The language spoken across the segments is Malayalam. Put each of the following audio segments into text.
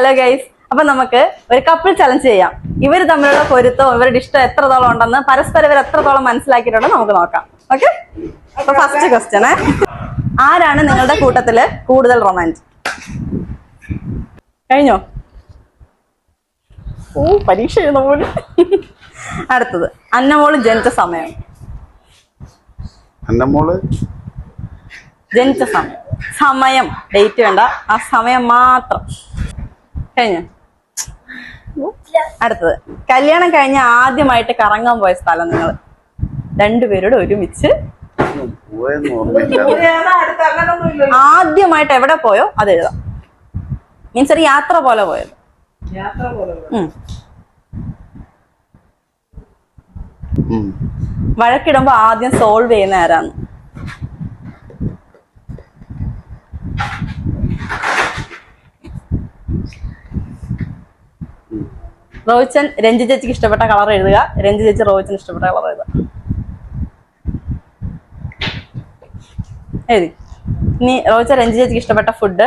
ഹലോ ഗൈസ്, അപ്പൊ നമുക്ക് ഒരു കപ്പിൾ ചലഞ്ച് ചെയ്യാം. ഇവർ തമ്മിലുള്ള പൊരുത്തം, ഇവരുടെ ഇഷ്ടം എത്രത്തോളം ഉണ്ടെന്ന് പരസ്പരം ഇവർ എത്രത്തോളം മനസ്സിലാക്കിയിട്ടുണ്ടെന്ന് നമുക്ക് നോക്കാം. ഓക്കെ, അപ്പൊ ഫസ്റ്റ് ക്വസ്റ്റ്യൻ, ആരാണ് നിങ്ങളുടെ കൂട്ടത്തില് കൂടുതൽ റൊമാൻറ്റിക്? കഴിഞ്ഞോ? ഓ, പരീക്ഷ എഴുതുന്ന പോലെ. അടുത്തത്, അന്നമോള് ജനിച്ച സമയം. അന്നമോള് ജനിച്ച സമയം, സമയം ഡേറ്റ് വേണ്ട, ആ സമയം മാത്രം. കഴിഞ്ഞ. അടുത്തത്, കല്യാണം കഴിഞ്ഞ ആദ്യമായിട്ട് കറങ്ങാൻ പോയ സ്ഥലം. നിങ്ങൾ രണ്ടുപേരോട് ഒരുമിച്ച് ആദ്യമായിട്ട് എവിടെ പോയോ അത് എഴുതാം. മീൻസ് ഒരു യാത്ര പോലെ പോയത്. വഴക്കിടുമ്പോ ആദ്യം സോൾവ് ചെയ്യുന്ന ആരാന്ന്? റോഹിച്ചൻ രഞ്ജി ചേച്ചിക്ക് ഇഷ്ടപ്പെട്ട കളർ എഴുതുക, രഞ്ജി ചേച്ചി റോഹിച്ചന് ഇഷ്ടപ്പെട്ട കളർ എഴുതുക. എഴുതി. ഇനി റോഹിച്ചൻ രഞ്ജി ചേച്ചിക്ക് ഇഷ്ടപ്പെട്ട ഫുഡ്,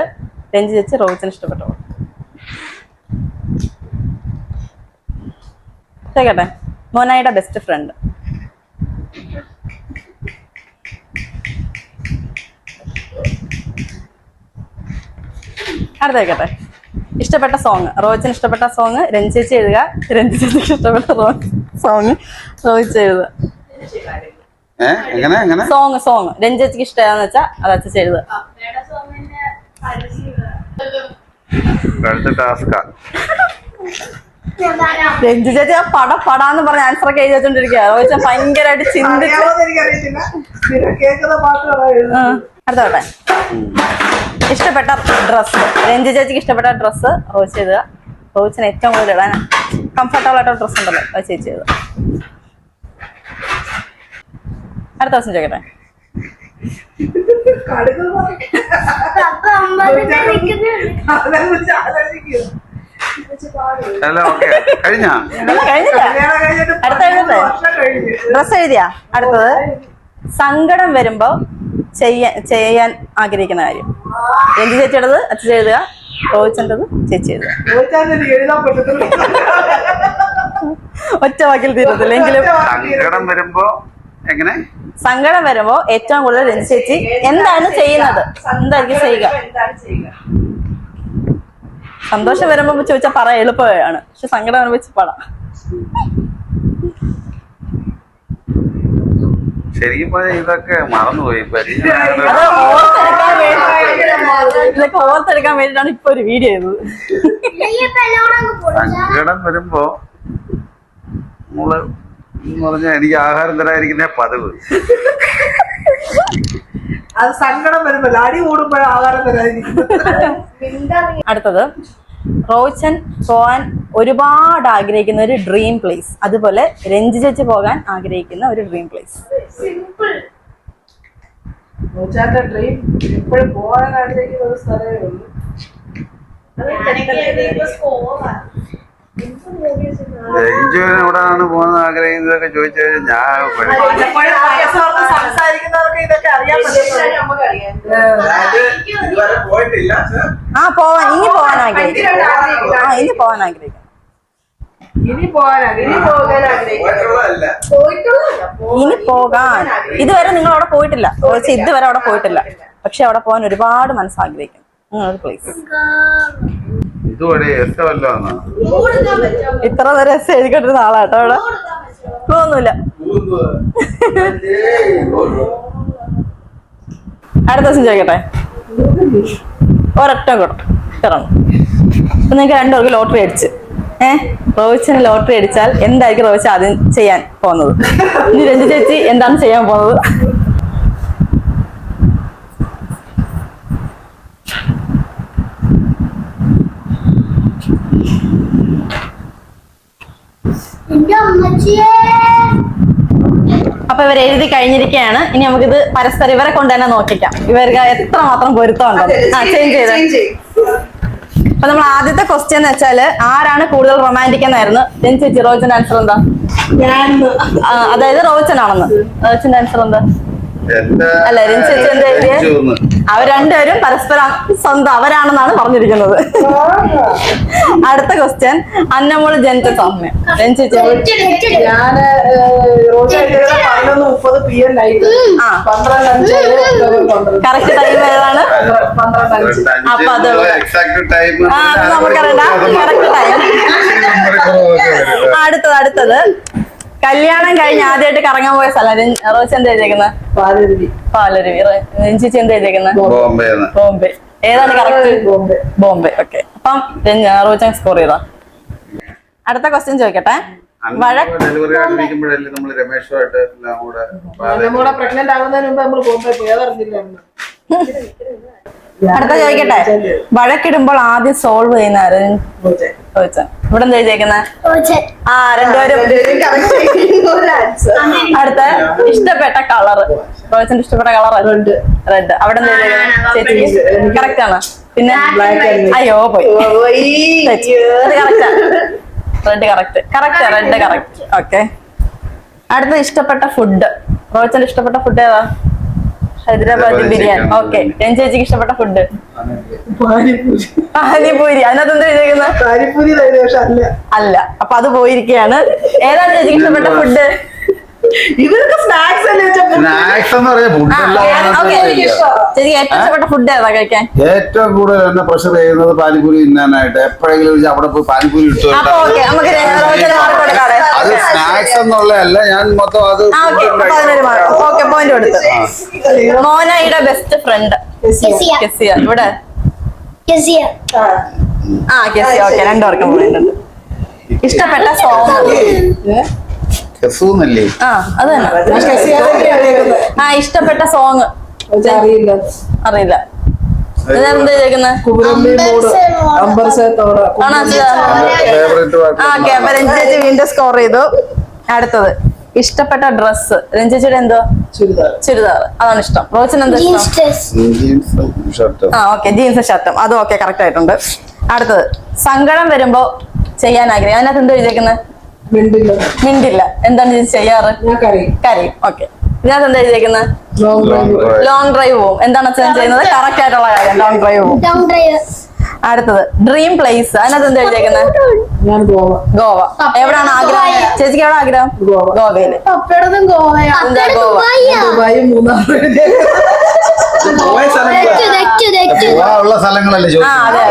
രഞ്ജി ചേച്ചി റോഹിച്ചന് ഇഷ്ടപ്പെട്ട ഫുഡ്. കേട്ടെ, മോനായുടെ ബെസ്റ്റ് ഫ്രണ്ട്. അടുത്ത കേട്ടെ, ഇഷ്ടപ്പെട്ട സോങ്. റോഹിച്ചന് ഇഷ്ടപ്പെട്ട സോങ് രഞ്ജി ചേച്ചി എഴുതുക, രഞ്ജി ചേച്ചിക്ക് ഇഷ്ടപ്പെട്ട സോങ് റോഹിച്ച് എഴുതുക. സോങ് രഞ്ജി ചേച്ചിക്ക് ഇഷ്ടമാന്ന് വെച്ചാ അത് അച്ഛൻ എഴുതുക. രഞ്ജി ചേച്ചി ആ പടാന്ന് പറഞ്ഞ ആൻസർ ഒക്കെ എഴുതി വെച്ചോണ്ടിരിക്കുക. റോഹിച്ചൻ ഭയങ്കരമായിട്ട് ചിന്തിച്ച്. അടുത്തോട്ടെ, ഇഷ്ടപ്പെട്ട ഡ്രസ്സ്. രഞ്ജി ചേച്ചിക്ക് ഇഷ്ടപ്പെട്ട ഡ്രസ്സ് റോഹിച്ച് എഴുതുക. റോഹിച്ചിന് ഏറ്റവും കൂടുതൽ ഇടാൻ കംഫർട്ടബിൾ ആയിട്ടുള്ള ഡ്രസ്സ് ഉണ്ടല്ലോ, അത് ചേച്ചി എഴുതുക. അടുത്ത ദിവസം ചോദിക്കട്ടെ, കഴിഞ്ഞില്ല. അടുത്ത എഴുതട്ടെ, ഡ്രസ്സ് എഴുതിയാ. അടുത്തത്, സങ്കടം വരുമ്പോ ചെയ്യാൻ ആഗ്രഹിക്കുന്ന കാര്യം. രഞ്ജി ചേച്ചിയുടേത് അച്ഛൻ എഴുതുക, റോഹിച്ചൻ്റെത് ചേച്ചി എഴുതുക. ഒറ്റ വാക്കിൽ തീരത്തില്ല എങ്കിലും. സങ്കടം വരുമ്പോ ഏറ്റവും കൂടുതൽ രഞ്ജി ചേച്ചി എന്താണ് ചെയ്യുന്നത്, എന്തായിരിക്കും ചെയ്യുക? സന്തോഷം വരുമ്പോ ചോദിച്ചാൽ പറയാൻ എളുപ്പമാണ്, പക്ഷെ സങ്കടം വരുമ്പോ വെച്ച് പാടാം. ശരിക്കും ഇതൊക്കെ മറന്നുപോയി. ഇതൊക്കെ ഓർത്തെടുക്കാൻ വേണ്ടിട്ടാണ് ഇപ്പൊ ഒരു വീഡിയോ ചെയ്തത്. സങ്കടം വരുമ്പോ നമ്മള് പറഞ്ഞ എനിക്ക് ആഹാരം തരാതിരിക്കുന്ന പതിവ്. അത് സങ്കടം വരുമ്പോ അടി കൂടുമ്പോഴേ ആഹാരം തരാതിരിക്കുന്നത്. അടുത്തത്, റോഹിച്ചൻ പോകാൻ ഒരുപാട് ആഗ്രഹിക്കുന്ന ഒരു ഡ്രീം പ്ലേസ്, അതുപോലെ രഞ്ജി ചേച്ചി പോകാൻ ആഗ്രഹിക്കുന്ന ഒരു ഡ്രീം പ്ലേസ്. ഡ്രീം എപ്പോഴും പോകാൻ ആഗ്രഹിക്കുന്ന ഒരു സ്ഥലമേ ഉള്ളൂ. എവിടാണ് പോകുന്നത് ആഗ്രഹിക്കുന്നതൊക്കെ ചോദിച്ചു കഴിഞ്ഞാൽ സംസാരിക്കുന്നവർക്ക് ഇതൊക്കെ അറിയാൻ പോവാൻ ഇനി പോകാൻ ആഗ്രഹിക്കും. ഇനി പോകാൻ ഇതുവരെ നിങ്ങൾ അവിടെ പോയിട്ടില്ല, ഇതുവരെ അവിടെ പോയിട്ടില്ല, പക്ഷെ അവിടെ പോകാൻ ഒരുപാട് മനസ്സാഗ്രഹിക്കും നിങ്ങളൊരു പ്ലേസ്. ഇത്ര നേരം എസ് എഴുതിക്കൊണ്ടിരുന്ന ആളാട്ടോ അവിടെ. ഒന്നുമില്ല. അടുത്ത ദിവസം ചോദിക്കട്ടെ, ഒരൊറ്റ കൂടെ ഇറങ്ങും. അപ്പൊ നിങ്ങൾക്ക് രണ്ടുപേർക്ക് ലോട്ടറി അടിച്ച്, റോഹിച്ചിന് ലോട്ടറി അടിച്ചാൽ എന്തായിരിക്കും റോഹിച്ച് ആദ്യം ചെയ്യാൻ പോകുന്നത്? ഇനി രഞ്ജി ചേച്ചി എന്താണ് ചെയ്യാൻ പോകുന്നത്? അപ്പൊ ഇവർ എഴുതി കഴിഞ്ഞിരിക്കുകയാണ്. ഇനി നമുക്കിത് പരസ്പരം ഇവരെ കൊണ്ട് തന്നെ നോക്കിക്കാം ഇവർക്ക് എത്ര മാത്രം പൊരുത്തമുണ്ടോ. ചേഞ്ച് ചെയ്ത്. അപ്പൊ നമ്മൾ ആദ്യത്തെ ക്വസ്റ്റ്യൻ എന്ന് വെച്ചാല് ആരാണ് കൂടുതൽ റൊമാൻറ്റിക് എന്നായിരുന്നു. രഞ്ജി ചേച്ചി, റോഹിച്ചന്റെ ആൻസർ എന്താ? അതായത് റോഹിച്ചൻ ആണെന്ന്. റോഹിച്ചന്റെ ആൻസർ എന്താ? അല്ല, രഞ്ജി ചേച്ചി എന്താ എഴുതിയ? അവർ രണ്ടുപേരും പരസ്പരം സ്വന്തം അവരാണെന്നാണ് പറഞ്ഞിരിക്കുന്നത്. അടുത്ത ക്വസ്റ്റ്യൻ, അന്നമോള് ജനിച്ച സമയം ഞാന് rose 11:30 PM night 12:05 correct time ഏതാണ്? 12:05. അപ്പൊ അത് എക്സാക്ട് ടൈം നമുക്കറിയാം കറക്റ്റ് ടൈം. അടുത്തത് കല്യാണം കഴിഞ്ഞ് ആദ്യമായിട്ട് കറങ്ങാൻ പോയ സ്ഥലം. റോസ് എന്താ എഴുതിയേക്കുന്നത്? പാലരുവി. രഞ്ജിച്ച് എന്താ എഴുതിയേക്കുന്നത്? ബോംബെ. ഏതാണ് കറക്റ്റ്? ബോംബെ. ഓക്കെ. അപ്പം റോസ് സ്കോർ ചെയ്താ. അടുത്ത ക്വസ്റ്റ്യൻ ചോദിക്കട്ടെ. ഡെലിവറി ആയിരിക്കുമ്പോഴല്ലേ നമ്മൾ രമേശുമായിട്ട് എല്ലാം കൂടെ പ്രഗ്നന്റ് ആവുന്നതിന് മുമ്പ് നമ്മള് ബോംബെ പോയി, അതറിഞ്ഞില്ലായിരുന്നു. അടുത്ത ചോദിക്കട്ടെ. വഴക്കിടുമ്പോൾ ആദ്യം സോൾവ് ചെയ്യുന്ന ആര്? ഇവിടെ എന്താ എഴുതിയേക്കുന്നത്? രണ്ടുപേരും. അടുത്ത ഇഷ്ടപ്പെട്ട കളർ. റോസിന്റെ ഇഷ്ടപ്പെട്ട കളർ റെഡ്. അവിടെ എന്താ എഴുതിയേക്കുന്നത്? കറക്റ്റ് ആണ്. പിന്നെ അയ്യോ പോയി. Correct. Red correct. Red correct. Okay. അടുത്ത ഇഷ്ടപ്പെട്ട ഫുഡ്. റോസിന്റെ ഇഷ്ടപ്പെട്ട ഫുഡ് ഏതാ? ഹൈദരാബാദി ബിരിയാണി. ഓക്കെ. ചേച്ചിക്ക് ഇഷ്ടപ്പെട്ട ഫുഡ്? പാനിപൂരി. അതിനകത്ത് എന്താ എഴുതിയേക്കുന്നത്? അല്ല. അപ്പൊ അത് പോയിരിക്കുകയാണ്. ഏതാണ് ചേച്ചിക്ക് ഇഷ്ടപ്പെട്ട ഫുഡ്? ഇവർക്ക് സ്നാക്സ് അല്ലേ? ചേച്ചിക്ക് ഏറ്റവും ഇഷ്ടപ്പെട്ട ഫുഡ് ഏതാ കഴിക്കാൻ? ഏറ്റവും കൂടുതൽ എന്നെ പ്രഷർ ചെയ്യുന്നത് പാനിപൂരി തിന്നാനായിട്ട്. എപ്പോഴെങ്കിലും അവിടെ പോയി പാനിപൂരി ഇട്ടു. അപ്പൊ ഓക്കെ, നമുക്ക് അത് സ്നാക്സ് എന്നുള്ളതല്ല, ഞാൻ മൊത്തം അത് ഓക്കെ പോയിന്റ് കൊടുത്തു. മോനയുടെ ബെസ്റ്റ് ഫ്രണ്ട് കെസിയ. ഇവിടെ കെസിയ. ഓക്കെ, രണ്ടുപേർക്കും പോയിന്റ് ഉണ്ട്. ഇഷ്ടപ്പെട്ട സോങ്? അത് തന്നെ. ഇഷ്ടപ്പെട്ട സോങ് അറിയില്ല. എന്താ ചോദിക്കുന്നത്? ഓക്കെ. അപ്പൊ രഞ്ജിച്ചേച്ചി വീണ്ടും സ്കോർ ചെയ്തു. അടുത്തത് ഇഷ്ടപ്പെട്ട ഡ്രസ്. രഞ്ജിച്ചേച്ചിയുടെ എന്തോ? ചുരിദാർ. അതാണ് ഇഷ്ടം. റോസിന് എന്താ ഇഷ്ടം? ഓക്കെ, ജീൻസും ഷർട്ടും. അതും ഓക്കെ, കറക്റ്റ് ആയിട്ടുണ്ട്. അടുത്തത് സങ്കടം വരുമ്പോ ചെയ്യാൻ ആഗ്രഹം. അതിനകത്ത് എന്താ എഴുതിയേക്കുന്നത്? മിണ്ടില്ല. എന്താണ് ചേച്ചി ചെയ്യാറ്? കരയും. ഓക്കെ. ഇതിനകത്ത് എന്താ എഴുതിയേക്കുന്നത്? ലോങ് ഡ്രൈവ് പോവും. എന്താണ് അച്ഛൻ ചെയ്യുന്നത്? കറക്റ്റ് ആയിട്ടുള്ള കാര്യം, ലോങ് ഡ്രൈവ് പോവും. അടുത്തത് ഡ്രീം പ്ലേസ്. അതിനകത്ത് എന്താ എഴുതിയേക്കുന്നത്? ഗോവ. എവിടാണ് ആഗ്രഹം? ചേച്ചിക്ക് എവിടെ ആഗ്രഹം? ഗോവയില്. എന്താ ഗോവ? ഉള്ള സ്ഥലങ്ങളല്ലേ? അതെ.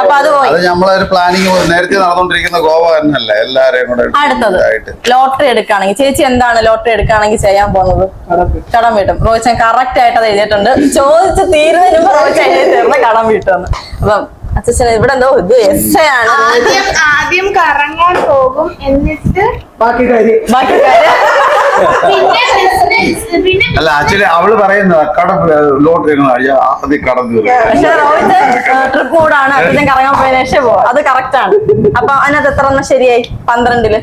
അപ്പൊ അത് പോയി. അത് നമ്മളൊരു പ്ലാനിങ് നേരത്തെ നടന്നുകൊണ്ടിരിക്കുന്ന ഗോവ തന്നെയല്ലേ എല്ലാരെയും കൂടെ. അടുത്തത് ലോട്ടറി എടുക്കുകയാണെങ്കിൽ ചേച്ചി എന്താണ് ലോട്ടറി എടുക്കുകയാണെങ്കിൽ ചെയ്യാൻ പോകുന്നത്? കടം വീട്ടും. റോച്ചൻ കറക്റ്റ് ആയിട്ട് അത് എഴുതിയിട്ടുണ്ട്. ചോദിച്ച് തീരുന്നതിന് മുമ്പ് റോച്ചൻ എഴുതി തീർന്ന് കടം വീട്ടുമെന്ന്. അപ്പം അച്ഛൻ ഇവിടെ എന്തോ ഇത് എസ് ആണ്. ആദ്യം കറങ്ങാൻ പോകും, എന്നിട്ട് ബാക്കി കാര്യം. അല്ല, ആക്ച്വലി അവള് പറയുന്നത് കടം ലോട്ടറി ആദ്യം കടന്നു. പക്ഷെ റോഹിത് ട്രിപ്പ് മൂടാണ്. അച്ഛൻ കറങ്ങാൻ പോയ ശേഷം പോകും. അത് കറക്റ്റ് ആണ്. അപ്പൊ അതിനകത്ത് എത്ര എണ്ണം ശരിയായി? 12.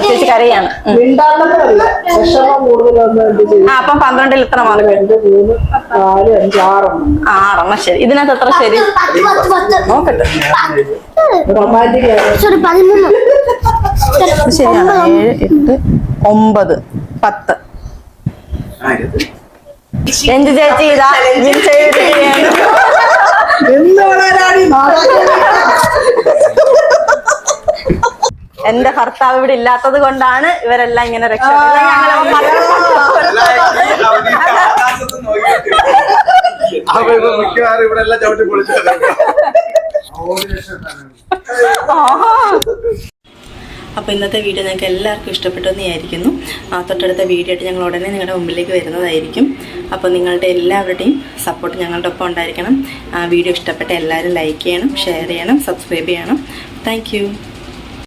ചേച്ചി കരയാണ്. അപ്പം 12 എത്ര മാർക്ക്? 6 ശരി. ഇതിനകത്ത് എത്ര ശരി? നോക്കട്ടെ. ശരിയാണ്. 7, 8, 9, 10. എന്ത് ചേച്ചി ഇതാ എന്റെ ഭർത്താവ് ഇവിടെ ഇല്ലാത്തത് കൊണ്ടാണ് ഇവരെല്ലാം ഇങ്ങനെ അപ്പോൾ ഇന്നത്തെ വീഡിയോ നിങ്ങൾക്ക് എല്ലാവർക്കും ഇഷ്ടപ്പെട്ടു എന്ന് വിചാരിക്കുന്നു. തൊട്ടടുത്ത വീഡിയോ ആയിട്ട് ഞങ്ങൾ ഉടനെ നിങ്ങളുടെ മുമ്പിലേക്ക് വരുന്നതായിരിക്കും. അപ്പോൾ നിങ്ങളുടെ എല്ലാവരുടെയും സപ്പോർട്ട് ഞങ്ങളുടെ ഒപ്പം ഉണ്ടായിരിക്കണം. വീഡിയോ ഇഷ്ടപ്പെട്ട എല്ലാവരും ലൈക്ക് ചെയ്യണം, ഷെയർ ചെയ്യണം, സബ്സ്ക്രൈബ് ചെയ്യണം. താങ്ക്